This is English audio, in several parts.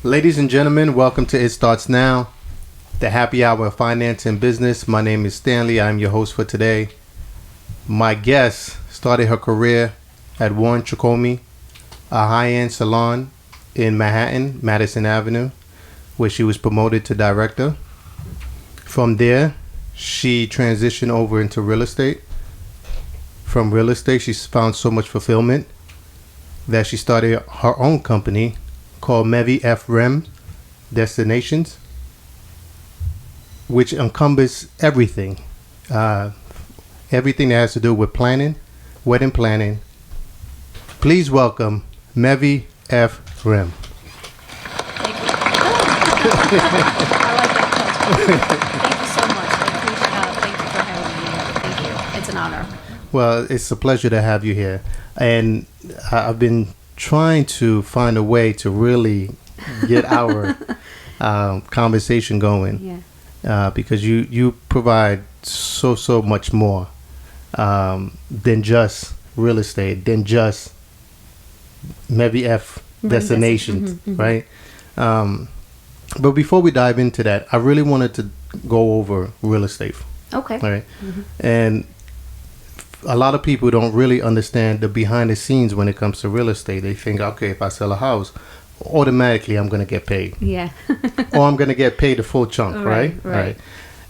Ladies and gentlemen, welcome to It Starts Now, the happy hour of finance and business. My name is Stanley. I'm your host for today. My guest started her career at Warren Tricome, a high-end salon in Manhattan, Madison Avenue, where she was promoted to director. From there, she transitioned over into real estate. From real estate, she found so much fulfillment that she started her own company called Mevy F Rim Destinations, which encompasses everything. Everything that has to do with planning, wedding planning. Please welcome Mevy F Rim. Thank you. I like that. Thank you so much. Thank you for having me here. Thank you. It's an honor. Well, it's a pleasure to have you here. And I've been trying to find a way to really get our conversation going. Yeah. Because you provide so much more than just real estate, than just Mevy F destinations, right? But before we dive into that, I really wanted to go over real estate. Okay. Right? And a lot of people don't really understand the behind the scenes when it comes to real estate. They think, okay, if I sell a house, automatically I'm going to get paid. Yeah. Or I'm going to get paid the full chunk, right?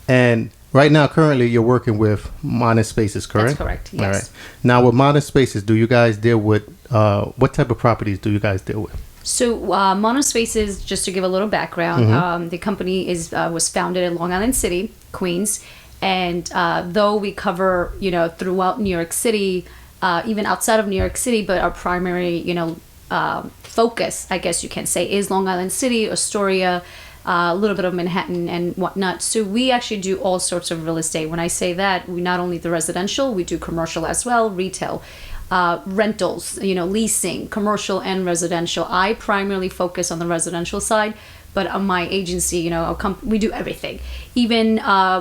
And right now, currently, you're working with Modern Spaces, correct? That's correct, yes. All right. Now, with Modern Spaces, do you guys deal with, what type of properties do you guys deal with? So, Modern Spaces, just to give a little background, the company was founded in Long Island City, Queens. And though we cover, throughout New York City, even outside of New York City, but our primary, focus, I guess you can say, is Long Island City, Astoria, a little bit of Manhattan and whatnot. So we actually do all sorts of real estate. When I say that, we not only do residential, we do commercial as well, retail, rentals, leasing, commercial and residential. I primarily focus on the residential side. But on my agency, we do everything. Even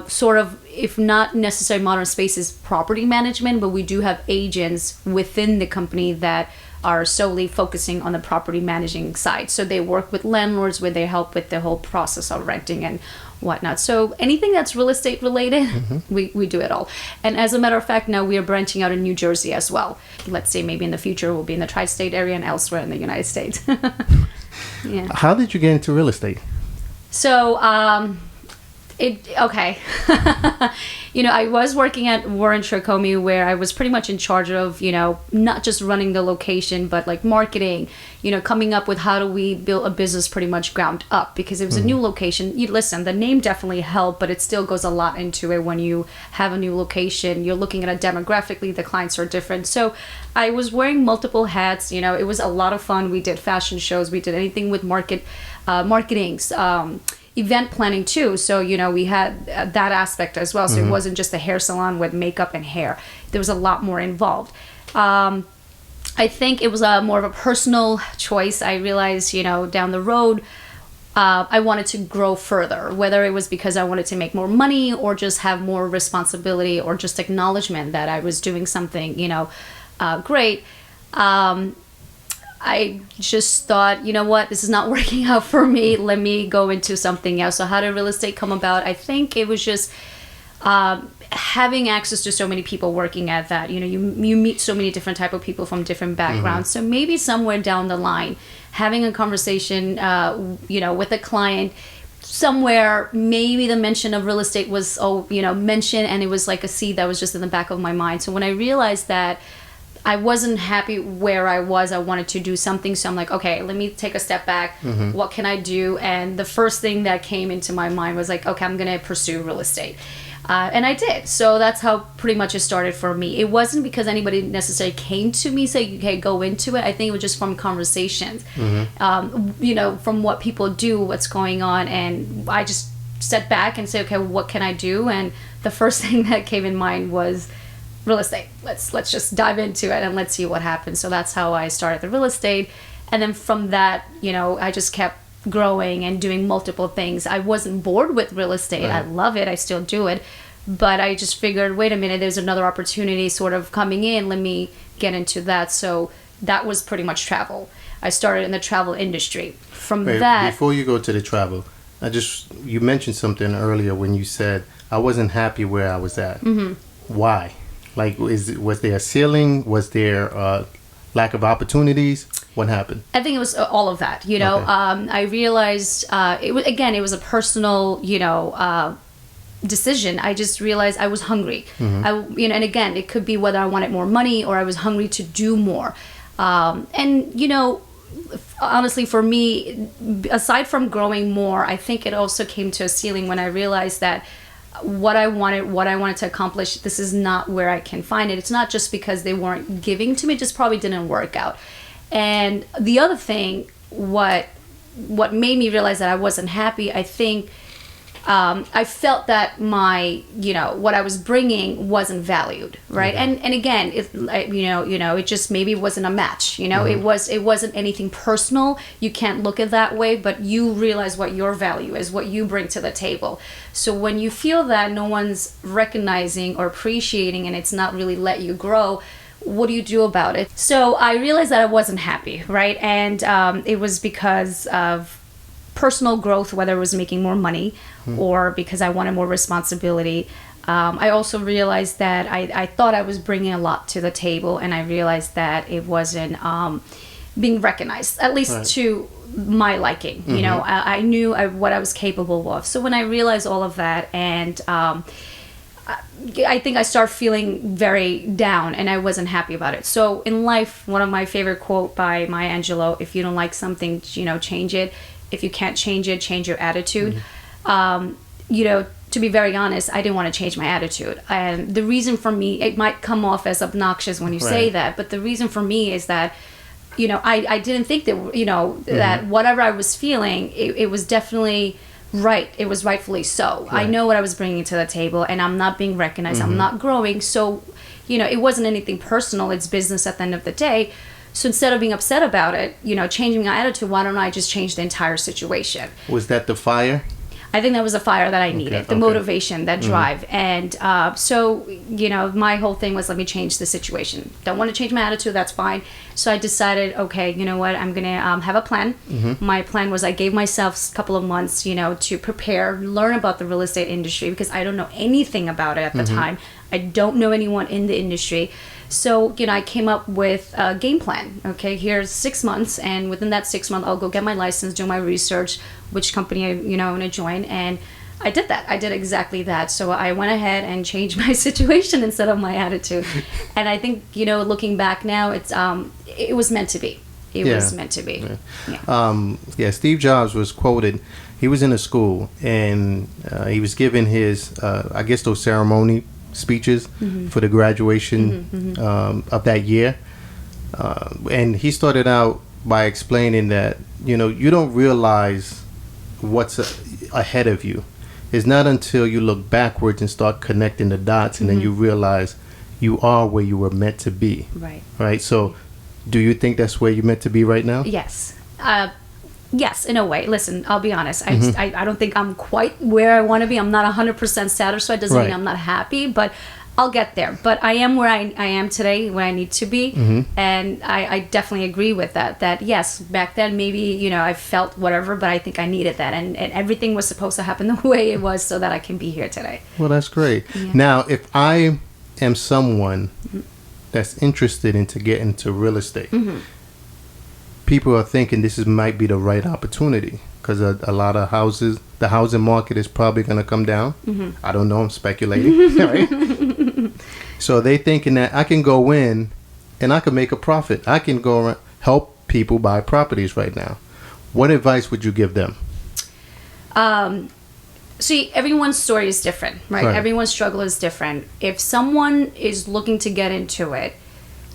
sort of, if not necessarily Modern Spaces property management, but we do have agents within the company that are solely focusing on the property managing side. So they work with landlords where they help with the whole process of renting and whatnot. So anything that's real estate related, we do it all. And as a matter of fact, now we are branching out in New Jersey as well. Let's say maybe in the future we'll be in the tri-state area and elsewhere in the United States. Yeah. How did you get into real estate? So, okay. I was working at Warren Tricome where I was pretty much in charge of, not just running the location, but like marketing, coming up with how do we build a business pretty much ground up because it was a new location. Listen, the name definitely helped, but it still goes a lot into it when you have a new location. You're looking at it demographically, the clients are different. So I was wearing multiple hats. It was a lot of fun. We did fashion shows. We did anything with marketings, event planning too. So, we had that aspect as well. So it wasn't just a hair salon with makeup and hair. There was a lot more involved. I think it was more of a personal choice. I realized, down the road, I wanted to grow further, whether it was because I wanted to make more money or just have more responsibility or just acknowledgement that I was doing something, great. I just thought, what, this is not working out for me. Let me go into something else. So how did real estate come about? I think it was just having access to so many people working at that. You meet so many different type of people from different backgrounds. So maybe somewhere down the line, having a conversation, with a client, somewhere maybe the mention of real estate was, mentioned, and it was like a seed that was just in the back of my mind. So when I realized that I wasn't happy where I was, I wanted to do something. So I'm like, okay, let me take a step back. What can I do? And the first thing that came into my mind was like, okay, I'm going to pursue real estate. And I did. So that's how pretty much it started for me. It wasn't because anybody necessarily came to me saying, okay, go into it. I think it was just from conversations, from what people do, what's going on. And I just sat back and said, okay, what can I do? And the first thing that came in mind was real estate. Let's just dive into it and let's see what happens. So that's how I started the real estate. And then from that, I just kept growing and doing multiple things. I wasn't bored with real estate. Right. I love it. I still do it. But I just figured, wait a minute, there's another opportunity sort of coming in. Let me get into that. So that was pretty much travel. I started in the travel industry. From Wait, that, before you go to the travel, you mentioned something earlier when you said I wasn't happy where I was at. mm-hmm. Why? Like, was there a ceiling? Was there lack of opportunities? What happened? I think it was all of that. You know, Okay. I realized it was a personal, decision. I just realized I was hungry. And again, it could be whether I wanted more money or I was hungry to do more. Honestly, for me, aside from growing more, I think it also came to a ceiling when I realized that what I wanted to accomplish, this is not where I can find it. It's not just because they weren't giving to me, it just probably didn't work out. And the other thing, what made me realize that I wasn't happy, I think I felt that what I was bringing wasn't valued, right? Okay. And again, it just maybe wasn't a match. Mm-hmm. It wasn't anything personal. You can't look at it that way, but you realize what your value is, what you bring to the table. So when you feel that no one's recognizing or appreciating, and it's not really let you grow, what do you do about it? So I realized that I wasn't happy, right? And it was because of personal growth, whether it was making more money or because I wanted more responsibility. I also realized that I thought I was bringing a lot to the table, and I realized that it wasn't being recognized, at least Right. to my liking. I knew what I was capable of. So when I realized all of that, and I think I started feeling very down, and I wasn't happy about it. So in life, one of my favorite quote by Maya Angelou: "If you don't like something, change it. If you can't change it, change your attitude." To be very honest, I didn't want to change my attitude. And the reason for me, it might come off as obnoxious when you say Right. that, but the reason for me is that, I didn't think that, that whatever I was feeling, it was definitely right. It was rightfully so. I Right. know what I was bringing to the table, and I'm not being recognized. I'm not growing. So, it wasn't anything personal. It's business at the end of the day. So instead of being upset about it, changing my attitude, why don't I just change the entire situation? Was that the fire? I think that was a fire that I needed, the okay. motivation, that drive. And my whole thing was, let me change the situation. Don't want to change my attitude, that's fine. So I decided, okay, you know what, I'm going to have a plan. My plan was I gave myself a couple of months, to prepare, learn about the real estate industry, because I don't know anything about it at the time. I don't know anyone in the industry. So, I came up with a game plan. Okay, here's 6 months, and within that 6 months, I'll go get my license, do my research, which company I want to join, and I did that. I did exactly that. So I went ahead and changed my situation instead of my attitude. And I think, looking back now, it was meant to be. It was meant to be. Yeah. Steve Jobs was quoted. He was in a school, and he was giving his, I guess, those ceremony speeches for the graduation of that year. And he started out by explaining that, you don't realize what's ahead of you. It's not until you look backwards and start connecting the dots, and then you realize you are where you were meant to be. Right. So do you think that's where you're meant to be right now? Yes. Yes, in a way. Listen, I'll be honest. I don't think I'm quite where I want to be. I'm not 100% satisfied. Doesn't mean I'm not happy, but I'll get there. But I am where I am today, where I need to be. And I definitely agree with that. That, yes, back then maybe, I felt whatever, but I think I needed that. And everything was supposed to happen the way it was so that I can be here today. Well, that's great. Yeah. Now, if I am someone that's interested into getting into real estate, people are thinking might be the right opportunity, because a lot of houses, the housing market is probably going to come down. I don't know, I'm speculating. Right? So they thinking that I can go in and I can make a profit. I can go around, help people buy properties right now. What advice would you give them? See, everyone's story is different, right? Everyone's struggle is different. If someone is looking to get into it,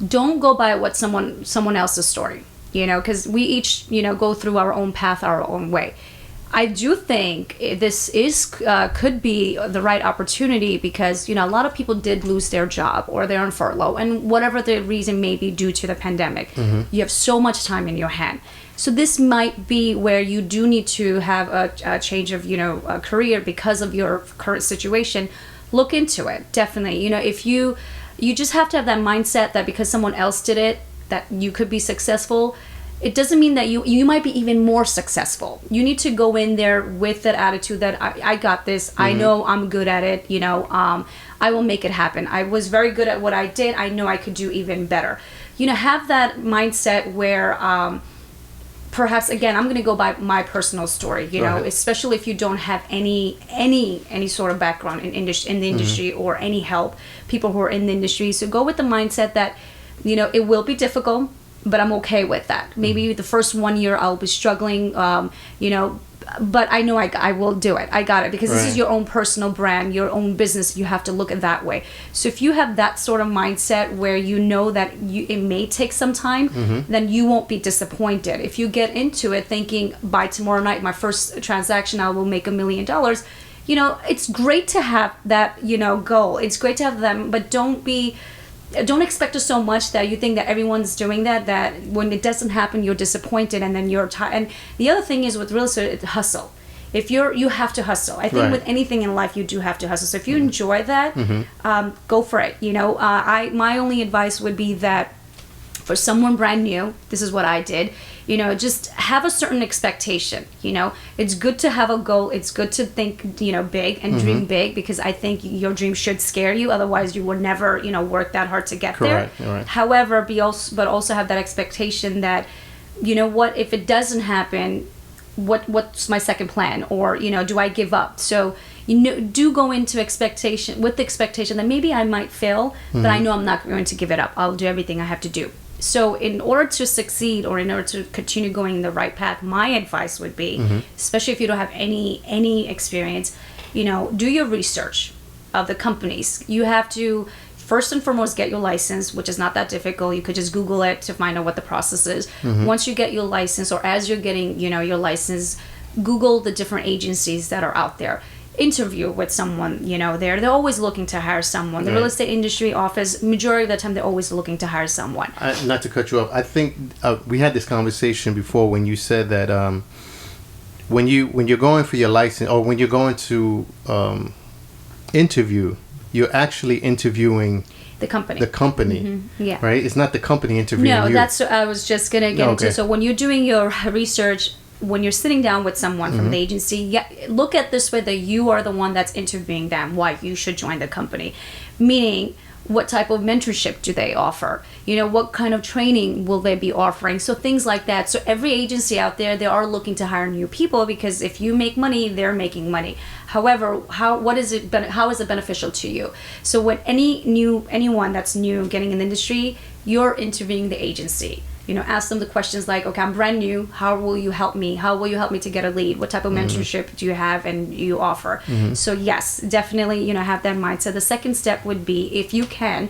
don't go by what someone else's story, because we each, go through our own path, our own way. I do think this could be the right opportunity because, a lot of people did lose their job or they're on furlough, and whatever the reason may be due to the pandemic, you have so much time in your hand. So this might be where you do need to have a change of, a career because of your current situation. Look into it, definitely. If you just have to have that mindset that because someone else did it, that you could be successful, it doesn't mean that you might be even more successful. You need to go in there with that attitude that I got this. I know I'm good at it. I will make it happen. I was very good at what I did. I know I could do even better. Have that mindset where perhaps, again, I'm going to go by my personal story, especially if you don't have any sort of background in the industry or any help, people who are in the industry. So go with the mindset that, it will be difficult, but I'm okay with that. Maybe the first 1 year I'll be struggling, but I know I will do it. I got it, because this is your own personal brand, your own business. You have to look at that way. So if you have that sort of mindset where you know that it may take some time, then you won't be disappointed. If you get into it thinking by tomorrow night, my first transaction, I will make $1 million. It's great to have that, goal. It's great to have them, but don't expect it so much that you think that everyone's doing that when it doesn't happen, you're disappointed, and then you're tired. And the other thing is with real estate, it's hustle. If you have to hustle. I think with anything in life, you do have to hustle. So if you enjoy that, go for it. My only advice would be that for someone brand new, this is what I did. Just have a certain expectation. It's good to have a goal. It's good to think, big and dream big, because I think your dream should scare you. Otherwise, you would never, work that hard to get there. Right. However, but also have that expectation that, if it doesn't happen, what's my second plan? Or, do I give up? So, do go into the expectation that maybe I might fail, but I know I'm not going to give it up. I'll do everything I have to do. So in order to succeed, or in order to continue going in the right path, my advice would be, especially if you don't have any experience, do your research of the companies. You have to first and foremost get your license, which is not that difficult. You could just Google it to find out what the process is. Once you get your license, or as you're getting your license, Google the different agencies that are out there. Interview with someone, they're always looking to hire someone. The real estate industry office, majority of the time, they're always looking to hire someone. Not to cut you off, I think we had this conversation before when you said that when you're going for your license, or when you're going to interview, you're actually interviewing the company. Yeah. Right? It's not the company interviewing you. No, that's what I was just going to get into. So when you're doing your research, when you're sitting down with someone from the agency, look at this way, that you are the one that's interviewing them, why you should join the company. Meaning, what type of mentorship do they offer? What kind of training will they be offering? So things like that. So every agency out there, they are looking to hire new people, because if you make money, they're making money. However, how is it beneficial to you? So when anyone that's new getting in the industry, you're interviewing the agency. Ask them the questions like, okay, I'm brand new. How will you help me? How will you help me to get a lead? What type of mentorship do you have and you offer? So yes, definitely, have that mindset. The second step would be, if you can,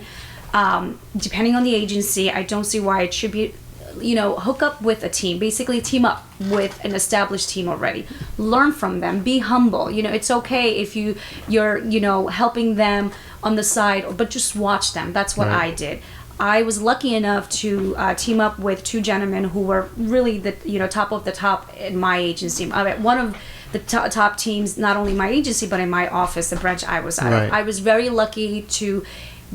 depending on the agency, I don't see why it should be, hook up with a team. Basically, team up with an established team already. Learn from them. Be humble. It's okay if you're helping them on the side, but just watch them. That's what I did. I was lucky enough to team up with two gentlemen who were really the top of the top in my agency. One of the top teams, not only my agency but in my office, the branch I was at. I was very lucky to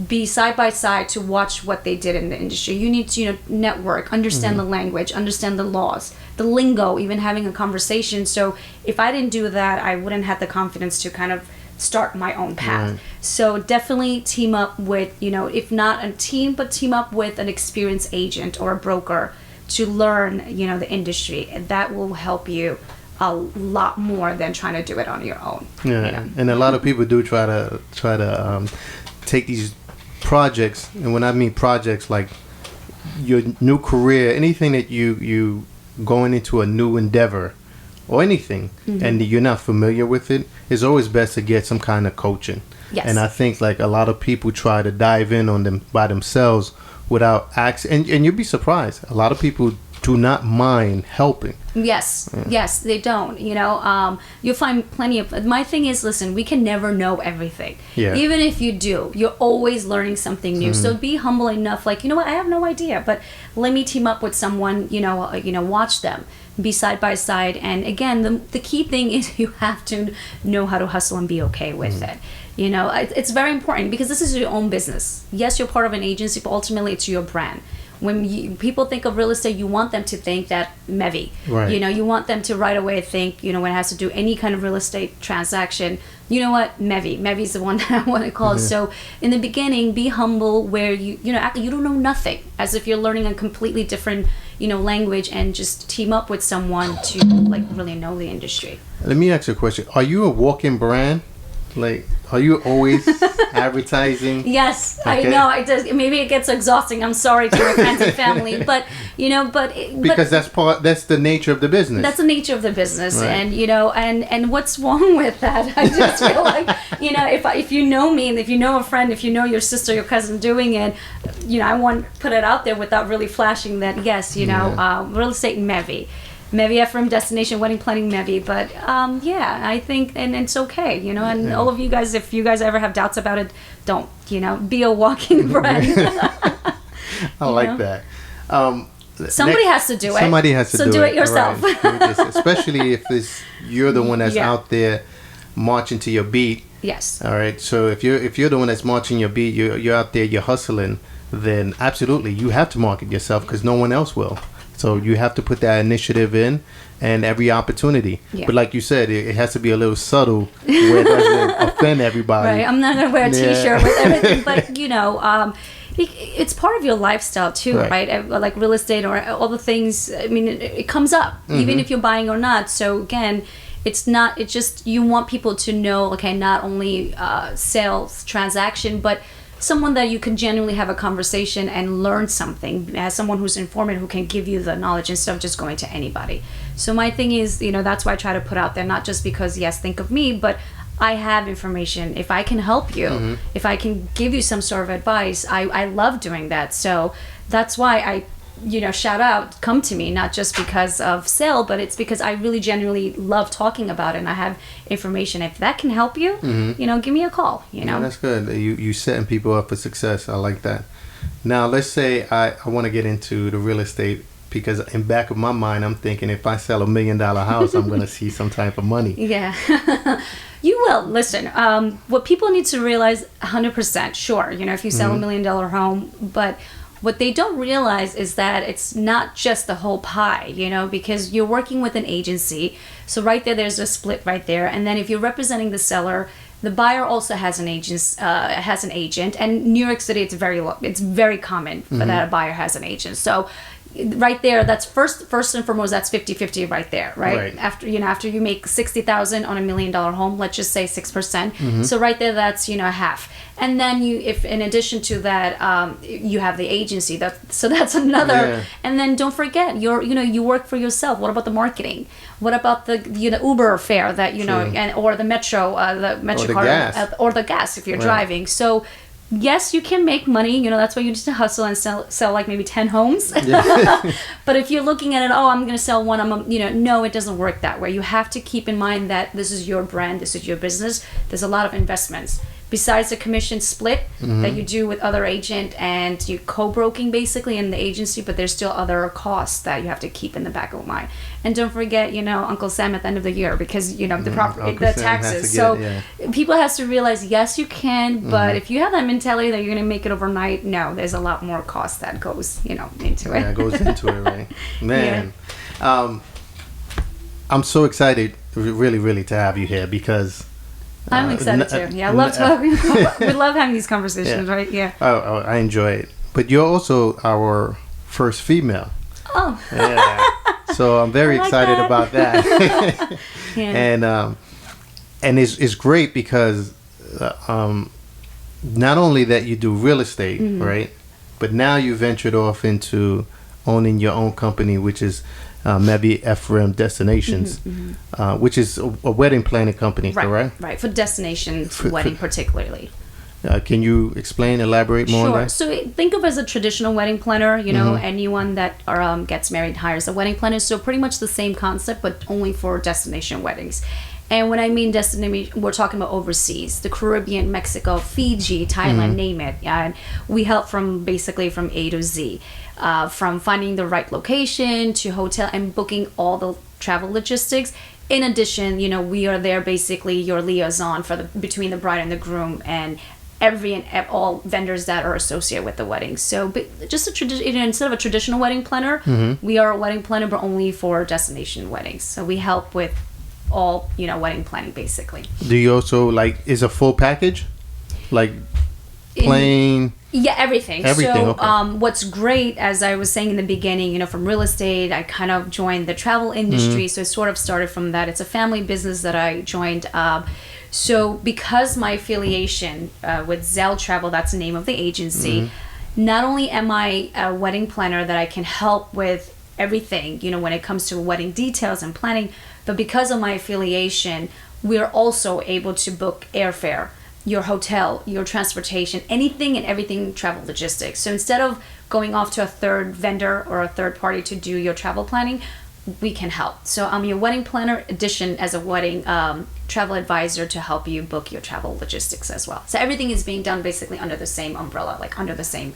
be side by side to watch what they did in the industry. You need to network, understand the language, understand the laws, the lingo, even having a conversation. So if I didn't do that, I wouldn't have the confidence to kind of start my own path. So definitely team up with, if not a team, but team up with an experienced agent or a broker to learn, the industry. And that will help you a lot more than trying to do it on your own. And a lot of people do try to take these projects, and when I mean projects, like your new career, anything that you going into a new endeavor or anything, and you're not familiar with it, it's always best to get some kind of coaching. And I think like a lot of people try to dive in on them by themselves without and you'll be surprised. A lot of people do not mind helping. Yes, they don't. You'll find plenty of. My thing is, listen, we can never know everything. Even if you do, you're always learning something new. So be humble enough. Like, what, I have no idea, but let me team up with someone. Watch them, be side by side. And again, the key thing is you have to know how to hustle and be okay with it. It's very important, because this is your own business. Yes, you're part of an agency, but ultimately it's your brand. when people think of real estate, you want them to think that Mevy. Right. You know, you want them to right away think, you know, when it has to do any kind of real estate transaction, you know what, Mevy. Mevy's the one that I want to call. Mm-hmm. So in the beginning, be humble where you know, you don't know nothing, as if you're learning a completely different, you know, language, and just team up with someone to like really know the industry. Let me ask you a question. Are you a walking brand? Like, are you always advertising? Yes, Okay. I know. It does. Maybe it gets exhausting. I'm sorry to my friends and family, but you know, Because that's the nature of the business. that's the nature of the business. Right. And you know, and what's wrong with that? I just feel like, you know, if you know me, and if you know a friend, if you know your sister, your cousin doing it, you know, I want to put it out there without really flashing that, yes, you know, real estate Mevy. Mevy F Rim, destination wedding planning Mevy. But yeah, I think, and it's okay, you know, and all of you guys, if you guys ever have doubts about it, don't, you know, be a walking brand. I like that. Somebody has to do it. Somebody has to do it. So do it yourself. Right. Especially if you're the one that's Yeah. out there marching to your beat. Yes. All right. So if you're the one that's marching your beat, you're out there, you're hustling, then absolutely you have to market yourself, because no one else will. So you have to put that initiative in, and every opportunity. Yeah. But like you said, it has to be a little subtle where it doesn't offend everybody. Right. I'm not going to wear a T-shirt with everything, but you know, it's part of your lifestyle too, right? Like real estate or all the things. I mean, it comes up even if you're buying or not. So again, it's just you want people to know, okay, not only sales transaction, but someone that you can genuinely have a conversation and learn something, as someone who's informative, who can give you the knowledge instead of just going to anybody. So my thing is, you know, that's why I try to put out there, not just because, yes, think of me, but I have information. If I can help you, if I can give you some sort of advice, I love doing that. So that's why I, you know, shout out, come to me, not just because of sale, but it's because I really genuinely love talking about it, and I have information. If that can help you, you know, give me a call, you know. Yeah, that's good. You setting people up for success. I like that. Now, let's say I want to get into the real estate, because in back of my mind, I'm thinking if I sell $1 million house, I'm going to see some type of money. Yeah. You will. Listen, what people need to realize, 100%, sure, you know, if you sell $1 million home, but what they don't realize is that it's not just the whole pie, you know, because you're working with an agency. So right there's a split right there. And then if you're representing the seller, the buyer also has an agent. And New York City, it's very common for that a buyer has an agent. So right there, that's first and foremost, that's 50-50 right there, right? After you make $60,000 on $1 million home, let's just say 6%. So right there, that's, you know, half. And then if in addition to that, you have the agency, so that's another. Yeah. And then don't forget, you work for yourself. What about the marketing? What about the Uber fare that or the metro, the metro card, or the gas if you're driving? So yes, you can make money. You know, that's why you need to hustle and sell like maybe 10 homes. Yeah. But if you're looking at it, I'm going to sell one. No, it doesn't work that way. You have to keep in mind that this is your brand, this is your business. There's a lot of investments. Besides the commission split that you do with other agent, and you co-broking basically in the agency, but there's still other costs that you have to keep in the back of mind. And don't forget, Uncle Sam at the end of the year, because the taxes. People has to realize, yes, you can, but if you have that mentality that you're going to make it overnight, no, there's a lot more cost that goes, into it. Yeah, it goes into it, right? Man, yeah. I'm so excited, really, really, to have you here, because I'm excited too. Yeah, I love talking. We love having these conversations, right? Yeah. Oh, I enjoy it. But you're also our first female. Oh. Yeah. So I'm very excited about that. Yeah. And it's great because not only that you do real estate, right? But now you ventured off into owning your own company, which is Mevy F Rim Destinations, which is a wedding planning company, correct? Right, for destinations, wedding particularly. Can you elaborate more on that? So think of as a traditional wedding planner, anyone that gets married hires a wedding planner. So pretty much the same concept, but only for destination weddings. And when I mean destination, we're talking about overseas, the Caribbean, Mexico, Fiji, Thailand, name it. And we help basically from A to Z. From finding the right location to hotel and booking all the travel logistics. In addition, we are there basically your liaison between the bride and the groom, and all vendors that are associated with the wedding. So, but just a instead of a traditional wedding planner, we are a wedding planner, but only for destination weddings. So we help with all wedding planning basically. Do you also is a full package, like plain? Yeah, everything. So, okay. What's great, as I was saying in the beginning, from real estate, I kind of joined the travel industry. So it sort of started from that. It's a family business that I joined. So because my affiliation with Zell Travel, that's the name of the agency, not only am I a wedding planner that I can help with everything, when it comes to wedding details and planning, but because of my affiliation, we're also able to book airfare, your hotel, your transportation, anything and everything travel logistics. So instead of going off to a third vendor or a third party to do your travel planning, we can help. So I'm your wedding planner addition as a wedding travel advisor to help you book your travel logistics as well. So everything is being done basically under the same umbrella, like under the same,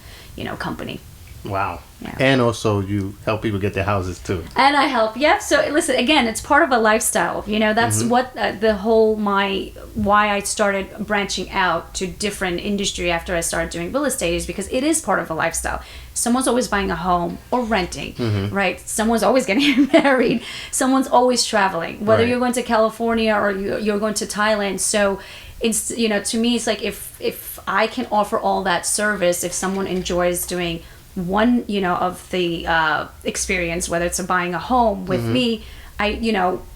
company. Wow. Yeah. And also you help people get their houses too. And I help. Yeah. So listen, again, it's part of a lifestyle. That's what the whole why I started branching out to different industry after I started doing real estate is because it is part of a lifestyle. Someone's always buying a home or renting, right? Someone's always getting married. Someone's always traveling, whether you're going to California or you're going to Thailand. So it's, to me, it's like if I can offer all that service, if someone enjoys doing one of the experience, whether it's buying a home with me,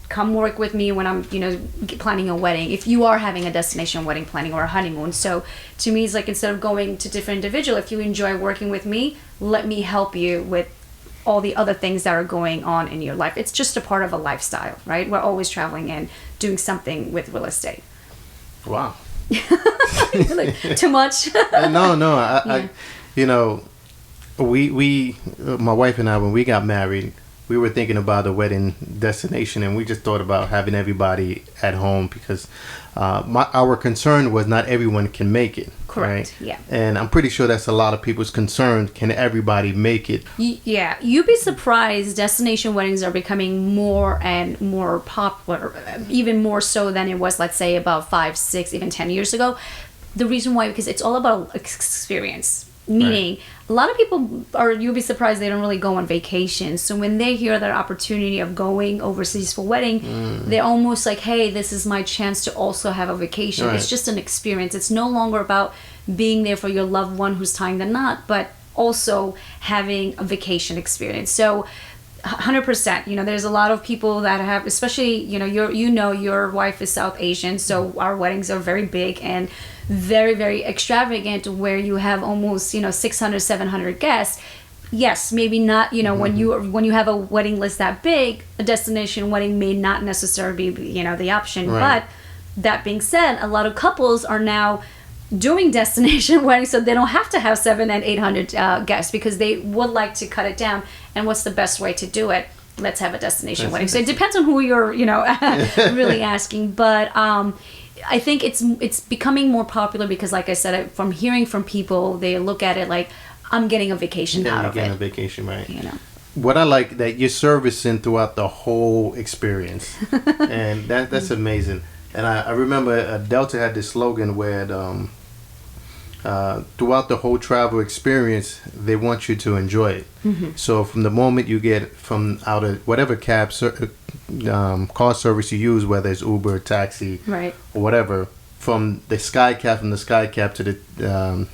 come work with me when I'm planning a wedding, if you are having a destination wedding planning or a honeymoon. So to me, it's like instead of going to different individual, if you enjoy working with me, let me help you with all the other things that are going on in your life. It's just a part of a lifestyle, right? We're always traveling and doing something with real estate. Wow. Like, too much? No, I we my wife and I, when we got married, we were thinking about a wedding destination, and we just thought about having everybody at home because our concern was not everyone can make it. Correct. Right? Yeah. And I'm pretty sure that's a lot of people's concern. Can everybody make it? Yeah. You'd be surprised. Destination weddings are becoming more and more popular, even more so than it was, let's say, about 5, 6, even 10 years ago. The reason why, because it's all about experience. Meaning, a lot of people you'll be surprised, they don't really go on vacation. So when they hear that opportunity of going overseas for wedding, they're almost like, hey, this is my chance to also have a vacation. It's just an experience. It's no longer about being there for your loved one who's tying the knot, but also having a vacation experience. So 100%, there's a lot of people that have, especially, your wife is South Asian, so our weddings are very big and very, very extravagant, where you have almost 600, 700 guests. Yes, maybe not, when you have a wedding list that big, a destination wedding may not necessarily be the option. Right. But that being said, a lot of couples are now doing destination weddings, so they don't have to have 700 and 800 guests, because they would like to cut it down. And what's the best way to do it? Let's have a destination wedding. So it depends on who you're really asking, but I think it's becoming more popular because, like I said, from hearing from people, they look at it like, I'm getting a vacation out of it. Getting a vacation, right? What I like that you're servicing throughout the whole experience, and that's amazing. And I remember Delta had this slogan where throughout the whole travel experience, they want you to enjoy it. So from the moment you get from out of whatever car service you use, whether it's Uber, taxi, right, or whatever, from the sky cab to the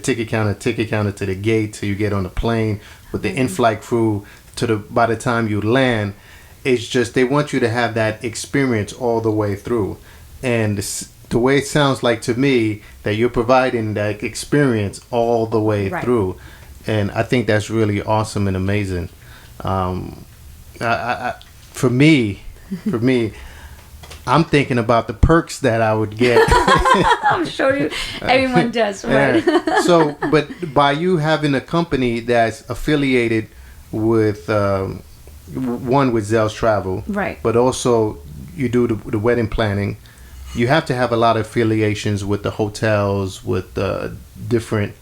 ticket counter to the gate, till you get on the plane with the in-flight crew, by the time you land, it's just they want you to have that experience all the way through. And the way it sounds like to me, that you're providing that experience all the way through, and I think that's really awesome and amazing. For me, I'm thinking about the perks that I would get. I'm sure everyone does, right? Yeah. So, but by you having a company that's affiliated with one with Zell's Travel, right, but also you do the wedding planning, you have to have a lot of affiliations with the hotels, with different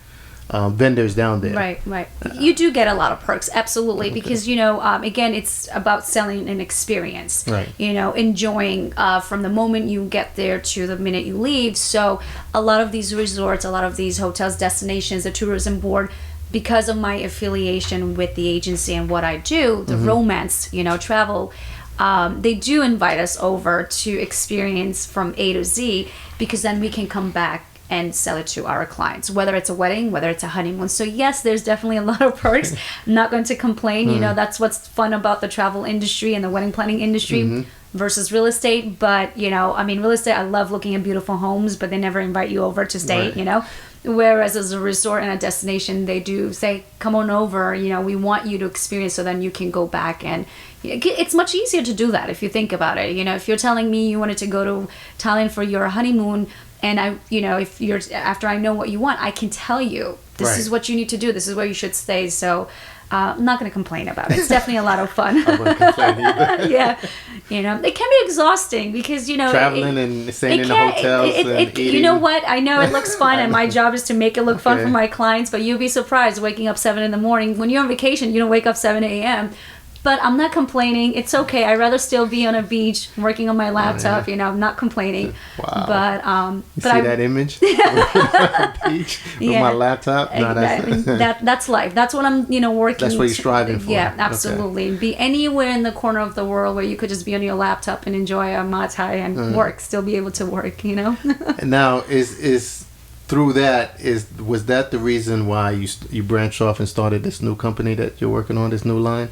vendors down there. Right. You do get a lot of perks, absolutely, because again, it's about selling an experience. Right. Enjoying from the moment you get there to the minute you leave. So a lot of these resorts, a lot of these hotels, destinations, the tourism board, because of my affiliation with the agency and what I do, the romance, travel, they do invite us over to experience from A to Z, because then we can come back and sell it to our clients, whether it's a wedding, whether it's a honeymoon. So yes, there's definitely a lot of perks. I'm not going to complain. That's what's fun about the travel industry and the wedding planning industry versus real estate. But, real estate, I love looking at beautiful homes, but they never invite you over to stay, Whereas as a resort and a destination, they do say, come on over, we want you to experience, so then you can go back. And it's much easier to do that if you think about it. If you're telling me you wanted to go to Thailand for your honeymoon, and if you're, after I know what you want, I can tell you, this is what you need to do, this is where you should stay. So I'm not going to complain about it. It's definitely a lot of fun. I wouldn't complain either. Yeah. It can be exhausting because, traveling and staying in the hotels and eating. You know what? I know it looks fun, and my job is to make it look fun for my clients, but you'll be surprised waking up 7 a.m. When you're on vacation, you don't wake up 7 a.m. But I'm not complaining. It's okay. I'd rather still be on a beach working on my laptop. I'm not complaining. Wow. But that image? On the beach with my laptop? No, that's life. That's what I'm, working. That's what you're striving for. Yeah, absolutely. Okay. Be anywhere in the corner of the world where you could just be on your laptop and enjoy a Mai Tai and work. Still be able to work. And now is through that was that the reason why you branched off and started this new company that you're working on, this new line?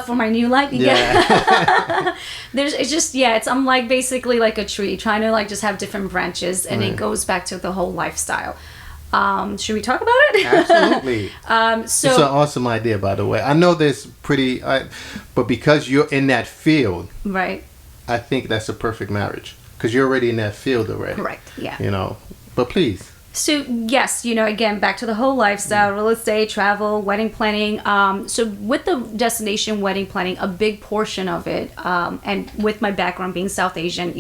For my new life? Yeah. I'm like basically like a tree, trying to like just have different branches, and it goes back to the whole lifestyle. Should we talk about it? Absolutely. So it's an awesome idea, by the way. I know there's but because you're in that field, right? I think that's a perfect marriage, because you're already in that field already. Correct. Yeah. But please. So yes, again, back to the whole lifestyle, real estate, travel, wedding planning. So with the destination wedding planning, a big portion of it, and with my background being South Asian,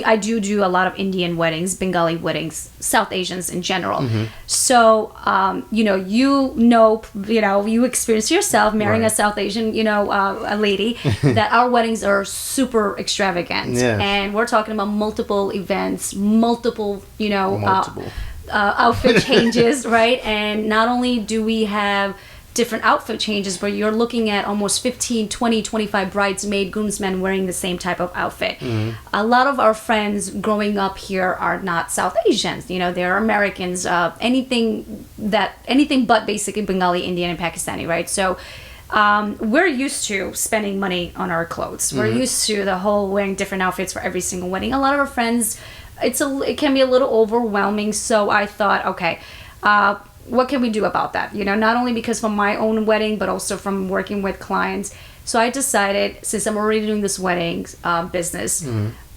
I do a lot of Indian weddings, Bengali weddings, South Asians in general. So, you experience yourself marrying a South Asian, a lady, that our weddings are super extravagant. Yeah. And we're talking about multiple events, multiple outfit changes, right? And not only do we have different outfit changes, but you're looking at almost 15, 20, 25 bridesmaid, groomsmen wearing the same type of outfit. A lot of our friends growing up here are not South Asians. They're Americans, anything but basically Bengali, Indian, and Pakistani, right? So we're used to spending money on our clothes. We're used to the whole wearing different outfits for every single wedding. A lot of our friends, it can be a little overwhelming. So I thought, okay, what can we do about that? Not only because from my own wedding, but also from working with clients. So I decided, since I'm already doing this wedding business,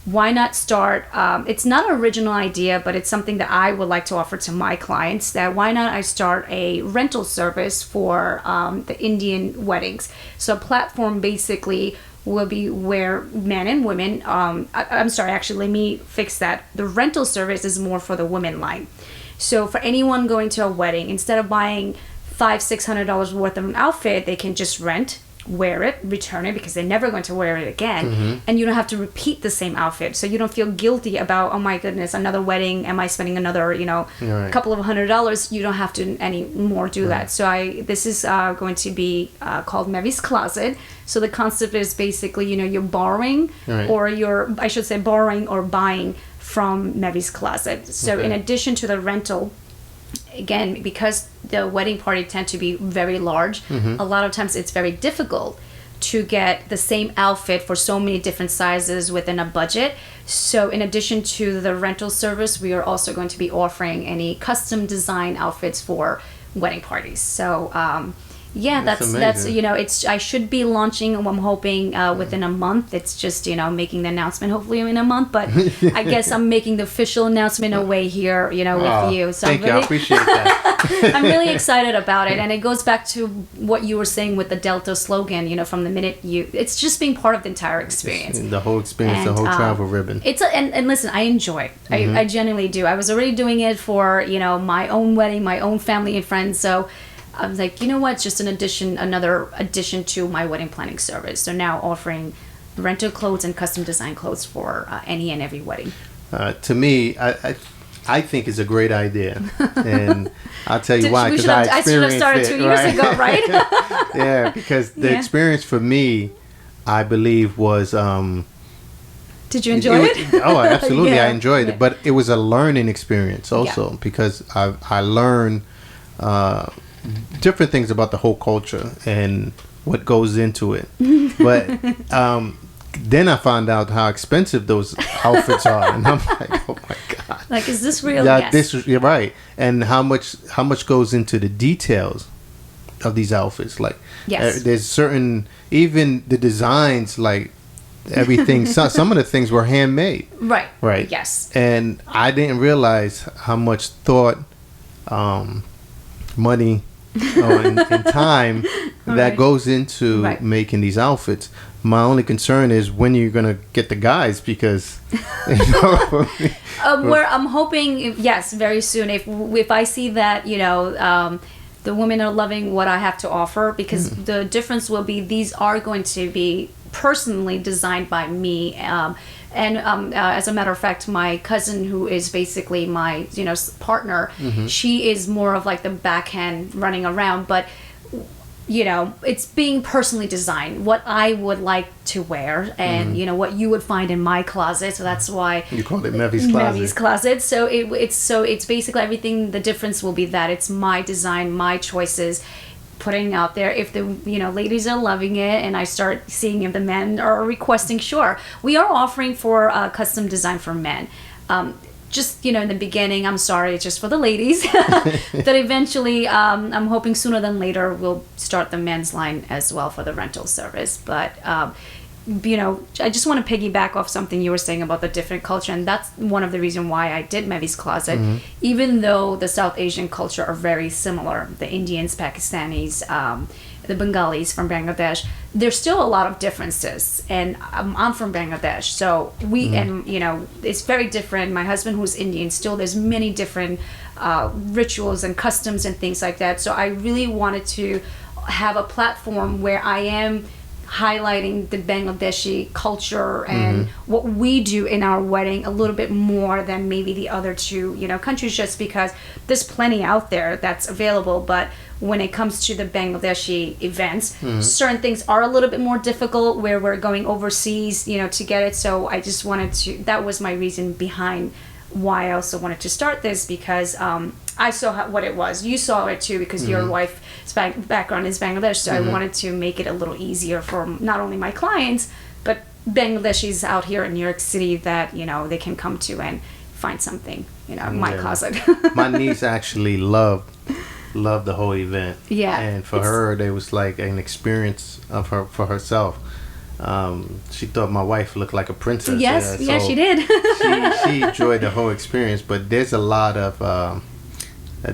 why not start, it's not an original idea, but it's something that I would like to offer to my clients, that why not I start a rental service for the Indian weddings. So a platform basically will be where men and women, I'm sorry, actually, let me fix that. The rental service is more for the women line. So for anyone going to a wedding, instead of buying $500-$600 worth of an outfit, they can just rent, wear it, return it, because they're never going to wear it again. And you don't have to repeat the same outfit. So you don't feel guilty about, oh my goodness, another wedding, am I spending another, couple of $100? You don't have to anymore do that. So this is going to be called Mevy's Closet. So the concept is basically, you're borrowing borrowing or buying from Mevy's Closet. So in addition to the rental, again, because the wedding party tend to be very large, a lot of times it's very difficult to get the same outfit for so many different sizes within a budget. So in addition to the rental service, we are also going to be offering any custom design outfits for wedding parties. So Yeah, that's amazing. it's I should be launching. I'm hoping within a month. It's just making the announcement hopefully in a month. But I guess I'm making the official announcement away here with you. So thank you. I appreciate that. I'm really excited about it, and it goes back to what you were saying with the Delta slogan. From the minute it's just being part of the entire experience. The whole experience, the whole travel ribbon. And listen, I enjoy it. I genuinely do. I was already doing it for my own wedding, my own family and friends. So I was like, you know what? It's just another addition to my wedding planning service. So now offering rental clothes and custom design clothes for any and every wedding. To me, I think it's a great idea, and I'll tell you why. Because I should have started 2 years ago, right? Yeah, because the experience for me, I believe, was. Did you enjoy it? Oh, absolutely, Yeah, I enjoyed it, but it was a learning experience also because I learned different things about the whole culture and what goes into it. But then I found out how expensive those outfits are, and I'm like, oh my god! Like, is this real? Yeah, Yes. you're right. And how much goes into the details of these outfits? Like, Yes. There's certain, even the designs, like everything. Some of the things were handmade. Right. Right. Yes. And I didn't realize how much thought, money, and time that Right. goes into Right. making these outfits. My only concern is when you're gonna get the guys, because Where I'm hoping, yes, very soon. If I see that the women are loving what I have to offer, because the difference will be these are going to be personally designed by me. As a matter of fact, my cousin, who is basically my partner, she is more of like the backhand running around, but it's being personally designed, what I would like to wear, and what you would find in my closet. So that's why you call it Mevy's closet. Mevy's closet. So it's basically everything. The difference will be that it's my design, my choices, putting out there. If the ladies are loving it, and I start seeing if the men are requesting, sure, we are offering for custom design for men. Just in the beginning, I'm sorry, it's just for the ladies. That eventually, I'm hoping sooner than later we'll start the men's line as well for the rental service. But I just want to piggyback off something you were saying about the different culture, and that's one of the reasons why I did Mevy's Closet. Even though the South Asian culture are very similar, the Indians, Pakistanis, the Bengalis from Bangladesh, there's still a lot of differences. And I'm from Bangladesh, so and it's very different. My husband, who's Indian, still there's many different rituals and customs and things like that. So I really wanted to have a platform where I am highlighting the Bangladeshi culture and what we do in our wedding a little bit more than maybe the other two countries, just because there's plenty out there that's available. But when it comes to the Bangladeshi events, certain things are a little bit more difficult where we're going overseas to get it. So I just wanted to, that was my reason behind why I also wanted to start this, because I saw what it was. You saw it too, because your wife's background is Bangladesh. So I wanted to make it a little easier for not only my clients, but Bangladeshis out here in New York City that, they can come to and find something, in my closet. My niece actually loved the whole event. Yeah. And for her, it was like an experience for herself. She thought my wife looked like a princess. Yes, yeah, so she did. she enjoyed the whole experience, but there's a lot of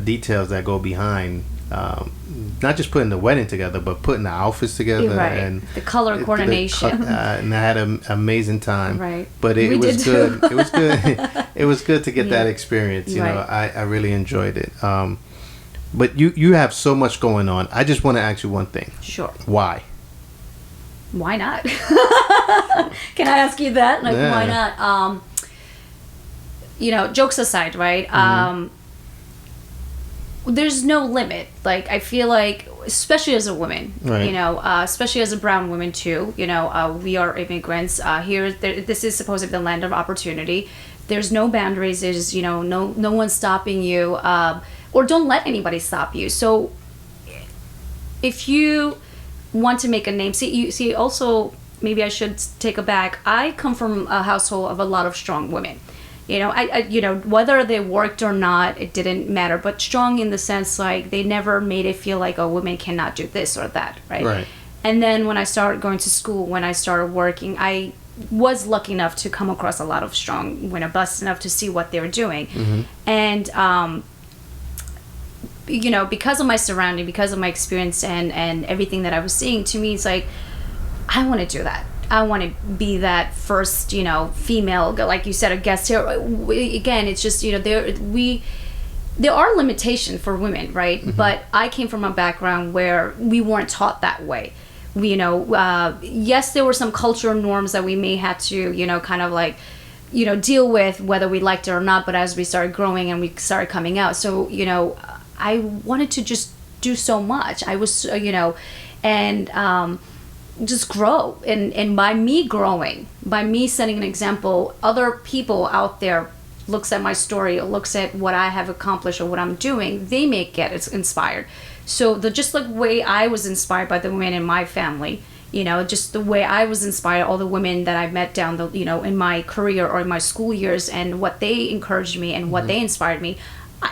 details that go behind, not just putting the wedding together, but putting the outfits together, right. And the color coordination. and I had an amazing time. Right. But it was good. It was good. It was good to get that experience. Right. I really enjoyed it. But you have so much going on. I just want to ask you one thing. Sure. Why? Why not? Can I ask you that? Like, Yeah. why not? Jokes aside, right? There's no limit. Like, I feel like, especially as a woman, Right. especially as a brown woman too, we are immigrants. This is supposed to be the land of opportunity. There's no boundaries. There's, no one stopping you, or don't let anybody stop you. So if you want to make a name, see also, maybe I should take it back. I come from a household of a lot of strong women. Whether they worked or not, it didn't matter. But strong in the sense, like, they never made it feel like a woman cannot do this or that, right? Right. And then when I started going to school, when I started working, I was lucky enough to come across a lot of strong women, blessed enough to see what they were doing. And, because of my surrounding, because of my experience and everything that I was seeing, to me, it's like, I want to do that. I want to be that first, female, like you said, a guest here. Again, it's just, there are limitations for women, right? But I came from a background where we weren't taught that way. Yes, there were some cultural norms that we may have to, kind of like, deal with, whether we liked it or not. But as we started growing and we started coming out, so, I wanted to just do so much. I was, just grow. And by me growing, by me setting an example, other people out there looks at my story or looks at what I have accomplished or what I'm doing, they may get inspired. So just the way I was inspired by the women in my family, just the way I was inspired, all the women that I met down in my career or in my school years, and what they encouraged me and what they inspired me.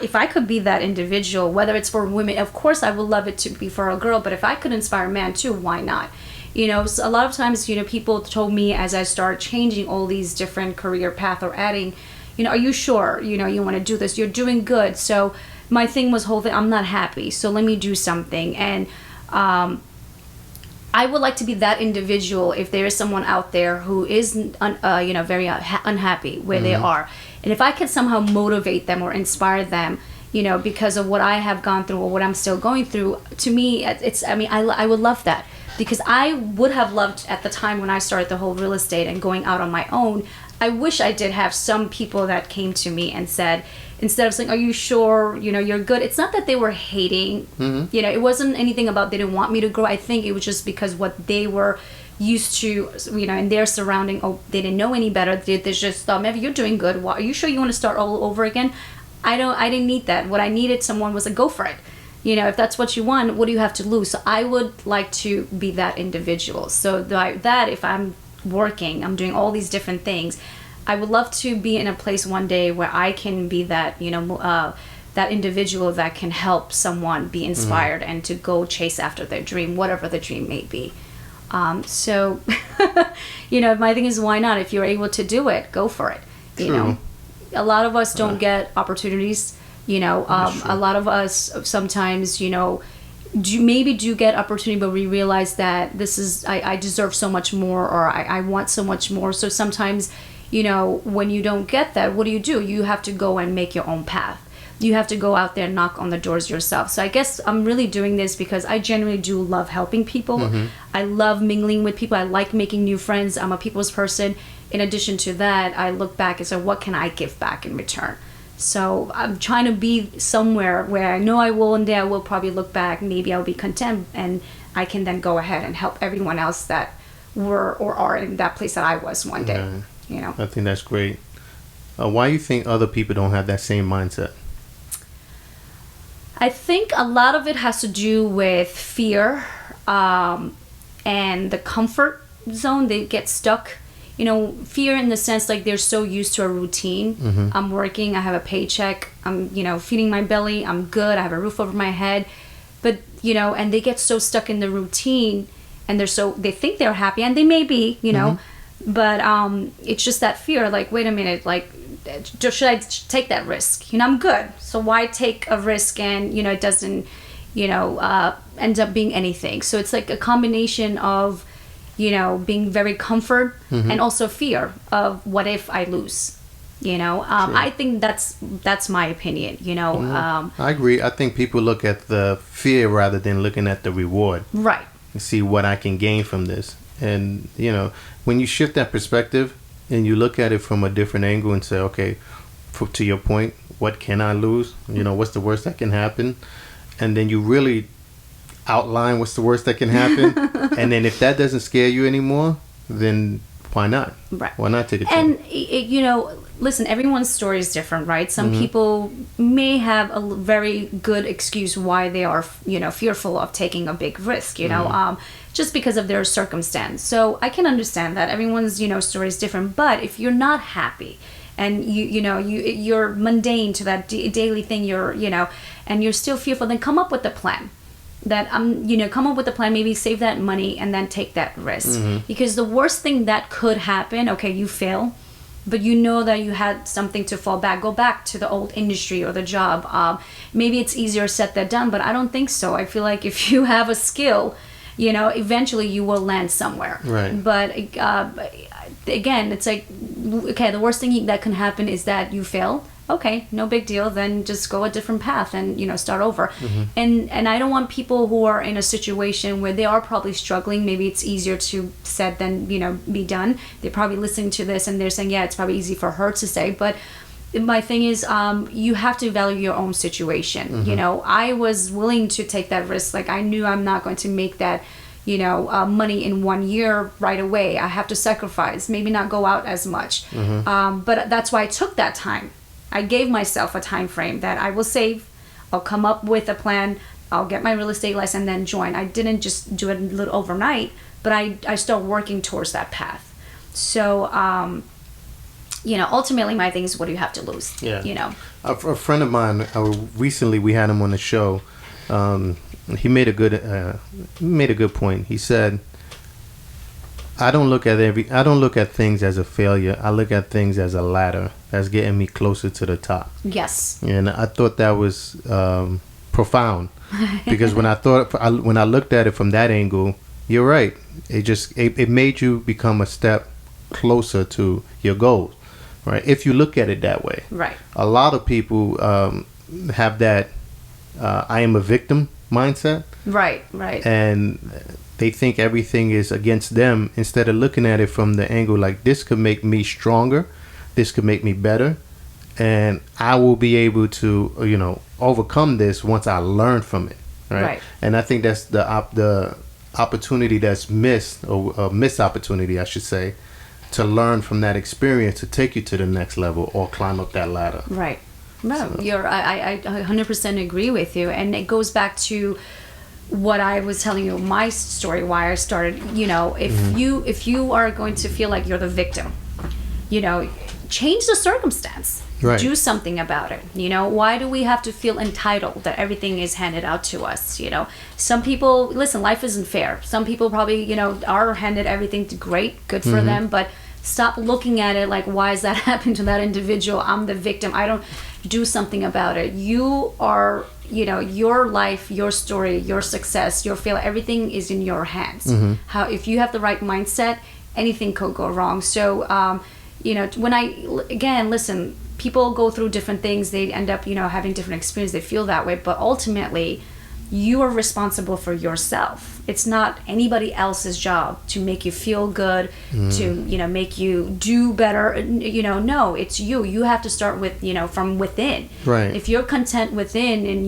If I could be that individual, whether it's for women, of course I would love it to be for a girl, but if I could inspire a man too, why not? So a lot of times, people told me as I started changing all these different career paths or adding, are you sure, you want to do this? You're doing good. So my thing was I'm not happy. So let me do something. And I would like to be that individual if there is someone out there who is, very unhappy where they are. And if I can somehow motivate them or inspire them, because of what I have gone through or what I'm still going through, to me, I would love that. Because I would have loved at the time when I started the whole real estate and going out on my own, I wish I did have some people that came to me and said, instead of saying, are you sure, you're good? It's not that they were hating, it wasn't anything about they didn't want me to grow. I think it was just because what they were used to, in their surrounding, they didn't know any better. They just thought, Mevy, you're doing good. Are you sure you want to start all over again? I didn't need that. What I needed someone was to go for it. If that's what you want, what do you have to lose? So I would like to be that individual. So that if I'm working, I'm doing all these different things, I would love to be in a place one day where I can be that, that individual that can help someone be inspired and to go chase after their dream, whatever the dream may be. So, my thing is, why not? If you're able to do it, go for it. True. A lot of us don't get opportunities. A lot of us sometimes, do get opportunity, but we realize that I deserve so much more, or I want so much more. So sometimes, when you don't get that, what do? You have to go and make your own path. You have to go out there and knock on the doors yourself. So I guess I'm really doing this because I genuinely do love helping people. I love mingling with people. I like making new friends. I'm a people's person. In addition to that, I look back and say, what can I give back in return? So I'm trying to be somewhere where I know one day I will probably look back, maybe I'll be content, and I can then go ahead and help everyone else that were or are in that place that I was one day. I think that's great. Why do you think other people don't have that same mindset? I think a lot of it has to do with fear and the comfort zone. They get stuck. Fear in the sense like they're so used to a routine. I'm working, I have a paycheck, I'm, feeding my belly, I'm good, I have a roof over my head. But, and they get so stuck in the routine and they think they're happy, and they may be, but it's just that fear, like, wait a minute, like, should I take that risk? I'm good. So why take a risk and, it doesn't, end up being anything. So it's like a combination of, being very comfort and also fear of what if I lose, I think that's my opinion, I agree. I think people look at the fear rather than looking at the reward. Right. And see what I can gain from this. And, when you shift that perspective and you look at it from a different angle and say, okay, to your point, what can I lose? What's the worst that can happen? And then you really outline what's the worst that can happen. And then if that doesn't scare you anymore, then why not? Right. Why not take a chance? And, listen, everyone's story is different, right? Some people may have a very good excuse why they are, fearful of taking a big risk, just because of their circumstance. So I can understand that. Everyone's, story is different. But if you're not happy and you're mundane to that daily thing, and you're still fearful, then come up with a plan. Come up with a plan, maybe save that money and then take that risk. Because the worst thing that could happen, okay, you fail, but you know that you had something to fall back. Go back to the old industry or the job. Maybe it's easier said than done, but I don't think so. I feel like if you have a skill, eventually you will land somewhere. Right. But again, it's like, okay, the worst thing that can happen is that you fail. Okay, no big deal. Then just go a different path and start over. And I don't want people who are in a situation where they are probably struggling. Maybe it's easier to said than be done. They're probably listening to this and they're saying, yeah, it's probably easy for her to say. But my thing is, you have to value your own situation. I was willing to take that risk. Like, I knew I'm not going to make that money in 1 year right away. I have to sacrifice, maybe not go out as much. But that's why I took that time. I gave myself a time frame that I will save. I'll come up with a plan. I'll get my real estate license and then join. I didn't just do it a little overnight, but I started working towards that path. So, ultimately my thing is, what do you have to lose? Yeah. A friend of mine, recently we had him on the show. He made a good point. He said, I don't look at things as a failure. I look at things as a ladder that's getting me closer to the top. Yes. And I thought that was profound, because when I looked at it from that angle, you're right. It made you become a step closer to your goals, right? If you look at it that way. Right. A lot of people have that I am a victim mindset. Right. And they think everything is against them, instead of looking at it from the angle like, this could make me stronger, this could make me better, and I will be able to overcome this once I learn from it, right? And I think that's the opportunity that's missed, or missed opportunity, I should say, to learn from that experience to take you to the next level or climb up that ladder. Right. No, I 100% agree with you, and it goes back to what I was telling you, my story, why I started. If you are going to feel like you're the victim, change the circumstance. Right. Do something about it. Why do we have to feel entitled that everything is handed out to us? Some people, listen, life isn't fair. Some people probably, are handed everything to great, good for them, but stop looking at it like, why is that happening to that individual? I'm the victim. I don't do something about it. You are, your life, your story, your success, your failure, everything is in your hands. If you have the right mindset, anything could go wrong. So, listen, people go through different things. They end up, having different experiences. They feel that way. But ultimately, you are responsible for yourself. It's not anybody else's job to make you feel good, to, make you do better. No, it's you. You have to start with, from within. Right. If you're content within and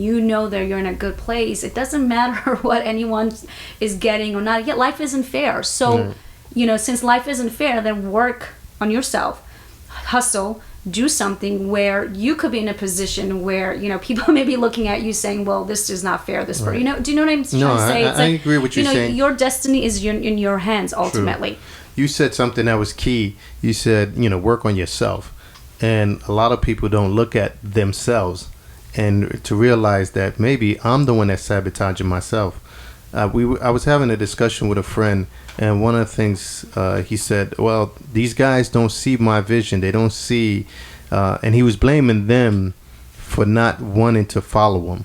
that you're in a good place, it doesn't matter what anyone is getting or not. Yet life isn't fair. So, since life isn't fair, then work on yourself, hustle, do something where you could be in a position where people may be looking at you saying, well, this is not fair, this right. Do you know what I'm trying to say? I agree with you saying. Your destiny is in your hands ultimately. True. You said something that was key. You said work on yourself, and a lot of people don't look at themselves and to realize that maybe I'm the one that's sabotaging myself. I was having a discussion with a friend, and one of the things he said, well, these guys don't see my vision. They don't see, and he was blaming them for not wanting to follow him.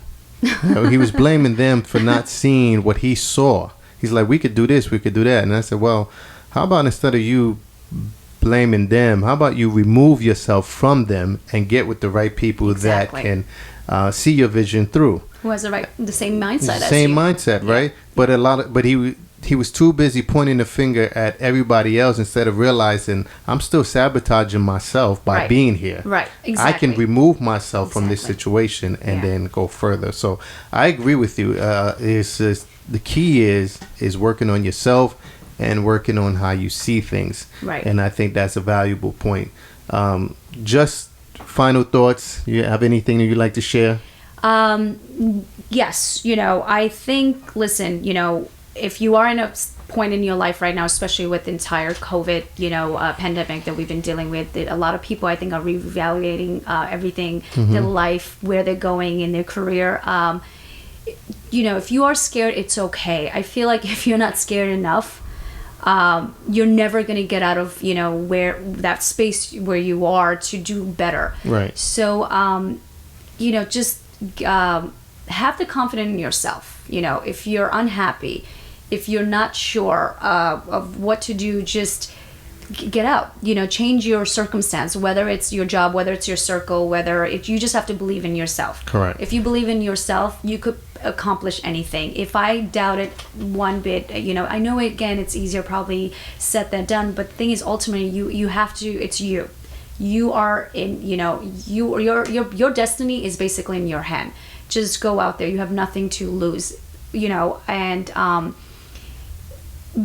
He was blaming them for not seeing what he saw. He's like, we could do this, we could do that. And I said, well, how about instead of you blaming them, how about you remove yourself from them and get with the right people that can see your vision through. Who has the same mindset as you. Same mindset, right? But he was too busy pointing the finger at everybody else instead of realizing I'm still sabotaging myself by being here. Right, exactly. I can remove myself from this situation and then go further. So I agree with you. The key is working on yourself and working on how you see things. Right. And I think that's a valuable point. Just final thoughts. You have anything that you'd like to share? Yes, I think, listen, if you are in a point in your life right now, especially with the entire COVID, pandemic that we've been dealing with, a lot of people I think are reevaluating everything, their life, where they're going in their career. If you are scared, it's okay. I feel like if you're not scared enough, you're never going to get out of where that space where you are to do better. Right. So just have the confidence in yourself. If you're unhappy, if you're not sure of what to do, just get out. Change your circumstance, whether it's your job, whether it's your circle, you just have to believe in yourself. Correct. If you believe in yourself, you could accomplish anything. If I doubt it one bit, I know again it's easier probably said than done, but the thing is ultimately you have to, it's you are in, your destiny is basically in your hand. Just go out there. You have nothing to lose, and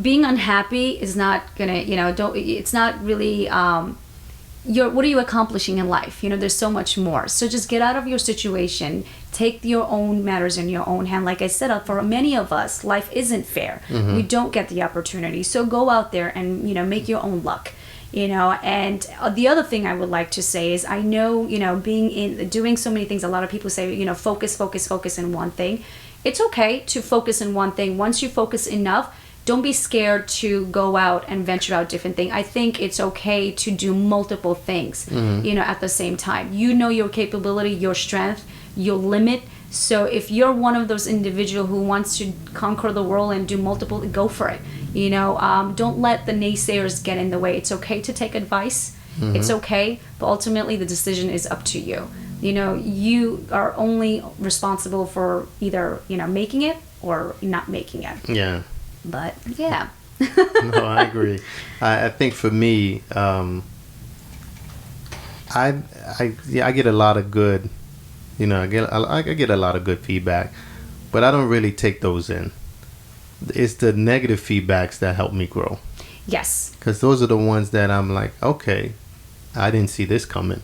being unhappy is not gonna, it's not really, what are you accomplishing in life? There's so much more. So just get out of your situation, take your own matters in your own hand. Like I said, for many of us, life isn't fair. We don't get the opportunity. So go out there and, make your own luck. And the other thing I would like to say is, I know, doing so many things, a lot of people say, focus in one thing. It's okay to focus in one thing. Once you focus enough, don't be scared to go out and venture out different things. I think it's okay to do multiple things, at the same time. Your capability, your strength, your limit. So if you're one of those individuals who wants to conquer the world and do multiple, go for it. Don't let the naysayers get in the way. It's okay to take advice. It's okay, but ultimately the decision is up to you. You are only responsible for either, making it or not making it. Yeah. But yeah. No, I agree. I think for me, I get a lot of good, I get a lot of good feedback, but I don't really take those in. It's the negative feedbacks that help me grow. Yes. Because those are the ones that I'm like, okay, I didn't see this coming.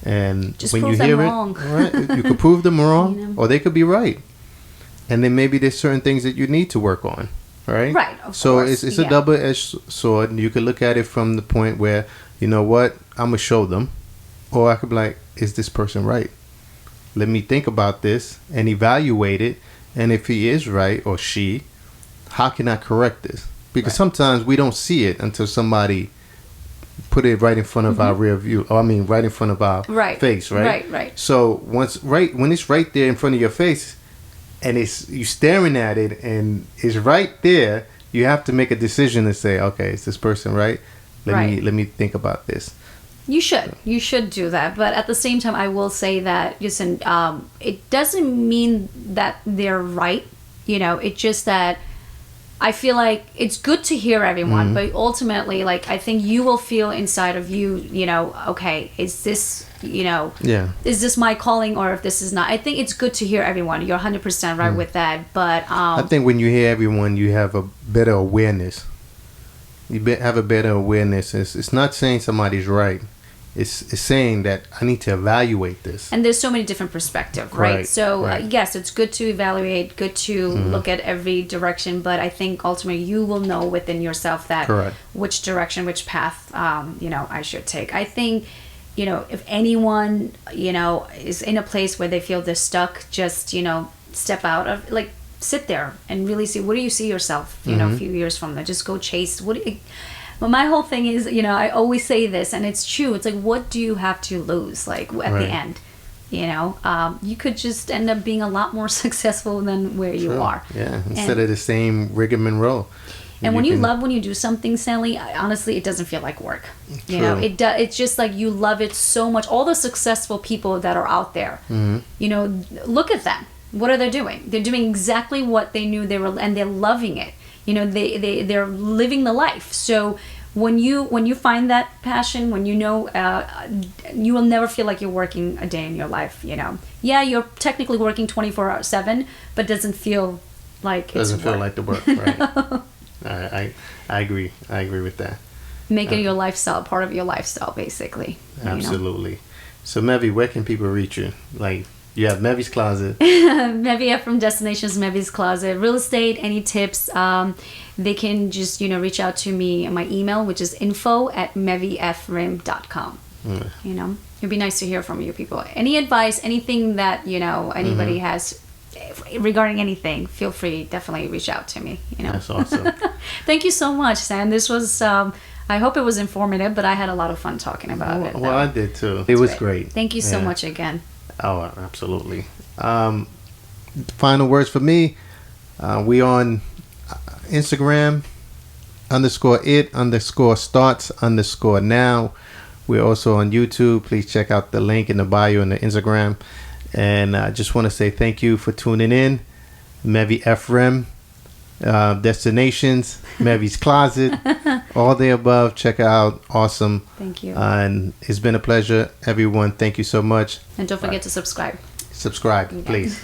And just when prove you hear them it, wrong. right, you could prove them wrong, or they could be right. And then maybe there's certain things that you need to work on. Right. Of so course. it's a double-edged sword. You could look at it from the point where, I'm gonna show them, or I could be like, is this person right? Let me think about this and evaluate it. And if he is right or she, how can I correct this? Because sometimes we don't see it until somebody put it right in front of our rear view. Right in front of our face. Right. So when it's right there in front of your face, and it's you staring at it and it's right there, you have to make a decision and say, okay, is this person right? Let me think about this. You should do that, but at the same time I will say that, listen, it doesn't mean that they're right. It's just that I feel like it's good to hear everyone, but ultimately, like, I think you will feel inside of you, okay, is this, is this my calling, or if this is not? I think it's good to hear everyone. You're 100% right with that. But I think when you hear everyone, you have a better awareness. Have a better awareness. It's not saying somebody's right. It's saying that I need to evaluate this. And there's so many different perspectives, right? So yes, it's good to evaluate, good to look at every direction, but I think ultimately you will know within yourself that which direction, which path, I should take. I think, if anyone, is in a place where they feel they're stuck, just, step out of, like, sit there and really see, what do you see yourself, a few years from now? Just go chase. But my whole thing is, I always say this, and it's true. It's like, what do you have to lose, like, at the end? You could just end up being a lot more successful than where you are. Yeah, instead of the same rigmarole. And when you love when you do something, Sally, honestly, it doesn't feel like work. It's just like you love it so much. All the successful people that are out there, look at them. What are they doing? They're doing exactly what they knew they were, and they're loving it. They're living the life. So when you find that passion, when you will never feel like you're working a day in your life. Yeah, you're technically working 24/7, but doesn't feel like doesn't feel like the work. Right. I agree. I agree with that. Make it your lifestyle, part of your lifestyle, basically. Absolutely. So, Mevy, where can people reach you? Like, You have Mevy's Closet. Mevy F from Destinations Mevy's Closet. Real estate, any tips, they can just, reach out to me at my email, which is info@mevyfrim.com. It'd be nice to hear from you people. Any advice, anything that, anybody has regarding anything, feel free, definitely reach out to me. That's awesome. Thank you so much, Sam. This was, I hope it was informative, but I had a lot of fun talking about it. Well, I did too. It was great. Thank you so much again. Oh, absolutely. Final words for me. We on Instagram _it_starts_now. We're also on YouTube. Please check out the link in the bio in the Instagram. And I just want to say thank you for tuning in. Mevy F Rim, Destinations, Mevy's Closet, all the above. Check it out. Awesome. Thank you. And it's been a pleasure, everyone. Thank you so much. And don't forget to subscribe. Subscribe, please.